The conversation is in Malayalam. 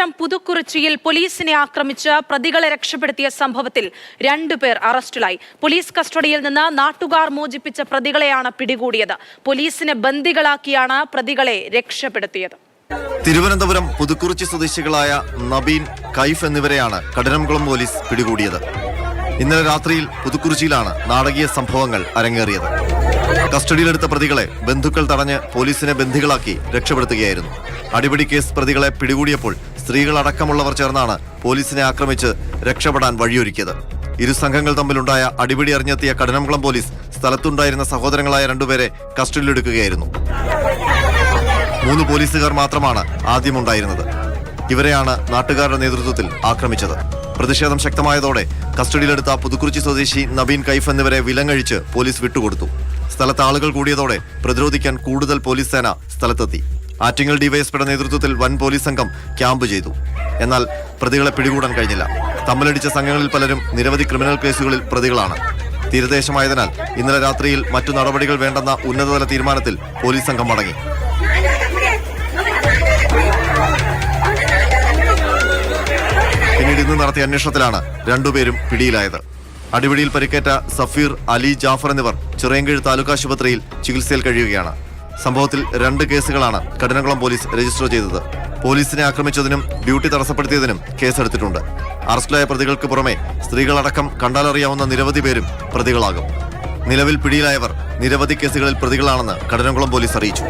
തിരുവനന്തപുരം പുതുക്കുറിച്ചിയിൽ പോലീസിനെ ആക്രമിച്ച് പ്രതികളെ രക്ഷപ്പെടുത്തിയ സംഭവത്തിൽ 2 പേർ അറസ്റ്റിലായി. പോലീസ് കസ്റ്റഡിയിൽ നിന്ന് നാട്ടുകാർ മോചിപ്പിച്ച പ്രതികളെയാണ് പിടികൂടിയത്. പോലീസിനെ ബന്ദികളാക്കിയാണ് പ്രതികളെ രക്ഷപ്പെടുത്തിയത്. തിരുവനന്തപുരം പുതുക്കുറിച്ചി സ്വദേശികളായ നബീൻ, കൈഫ് എന്നിവരെയാണ് കഠിനംകുളം പോലീസ് പിടികൂടിയത്. ഇന്നലെ രാത്രിയിൽ പുതുക്കുറിച്ചിയിലാണ് നാടകീയ സംഭവങ്ങൾ അരങ്ങേറിയത്. കസ്റ്റഡിയിലെടുത്ത പ്രതികളെ ബന്ധുക്കൾ തടഞ്ഞ് പോലീസിനെ ബന്ദികളാക്കി രക്ഷപ്പെടുത്തുകയായിരുന്നു. അടിപിടി കേസ് പ്രതികളെ പിടികൂടിയപ്പോൾ സ്ത്രീകളടക്കമുള്ളവർ ചേർന്നാണ് പോലീസിനെ ആക്രമിച്ച് രക്ഷപ്പെടാൻ വഴിയൊരുക്കിയത്. ഇരു സംഘങ്ങൾ തമ്മിലുണ്ടായ അടിപിടി അറിഞ്ഞെത്തിയ കഠിനംകുളം പോലീസ് സ്ഥലത്തുണ്ടായിരുന്ന സഹോദരങ്ങളായ 2 പേരെ കസ്റ്റഡിയിലെടുക്കുകയായിരുന്നു. 3 പോലീസുകാർ മാത്രമാണ് ആദ്യമുണ്ടായിരുന്നത്. ഇവരെയാണ് നാട്ടുകാരുടെ നേതൃത്വത്തിൽ ആക്രമിച്ചത്. പ്രതിഷേധം ശക്തമായതോടെ കസ്റ്റഡിയിലെടുത്ത പുതുക്കുറിച്ചി സ്വദേശി നബീൻ, കൈഫ് എന്നിവരെ വിലങ്ങഴിച്ച് പോലീസ് വിട്ടുകൊടുത്തു. സ്ഥലത്ത് ആളുകൾ കൂടിയതോടെ പ്രതിരോധിക്കാൻ കൂടുതൽ പോലീസ് സേന സ്ഥലത്തെത്തി. ആറ്റിങ്ങൽ ഡിവൈഎസ്പിയുടെ നേതൃത്വത്തിൽ വൻ പോലീസ് സംഘം ക്യാമ്പ് ചെയ്തു. എന്നാൽ പ്രതികളെ പിടികൂടാൻ കഴിഞ്ഞില്ല. തമ്മിലടിച്ച സംഘങ്ങളിൽ പലരും നിരവധി ക്രിമിനൽ കേസുകളിൽ പ്രതികളാണ്. തീരദേശമായതിനാൽ ഇന്നലെ രാത്രിയിൽ മറ്റു നടപടികൾ വേണ്ടെന്ന ഉന്നതതല തീരുമാനത്തിൽ പോലീസ് സംഘം മടങ്ങി. പിന്നീട് ഇന്ന് നടത്തിയ അന്വേഷണത്തിലാണ് 2 പേരും പിടിയിലായത്. അടിപിടിയിൽ പരിക്കേറ്റ സഫീർ, അലി, ജാഫർ എന്നിവർ ചിറയൻകീഴ് താലൂക്ക് ആശുപത്രിയിൽ ചികിത്സയിൽ കഴിയുകയാണ്. സംഭവത്തിൽ 2 കേസുകളാണ് കഠിനംകുളം പോലീസ് രജിസ്റ്റർ ചെയ്തത്. പോലീസിനെ ആക്രമിച്ചതിനും ഡ്യൂട്ടി തടസ്സപ്പെടുത്തിയതിനും കേസെടുത്തിട്ടുണ്ട്. അറസ്റ്റിലായ പ്രതികൾക്ക് പുറമെ സ്ത്രീകളടക്കം കണ്ടാലറിയാവുന്ന നിരവധി പേരും പ്രതികളാകും. നിലവിൽ പിടിയിലായവർ നിരവധി കേസുകളിൽ പ്രതികളാണെന്ന് കഠിനംകുളം പോലീസ് അറിയിച്ചു.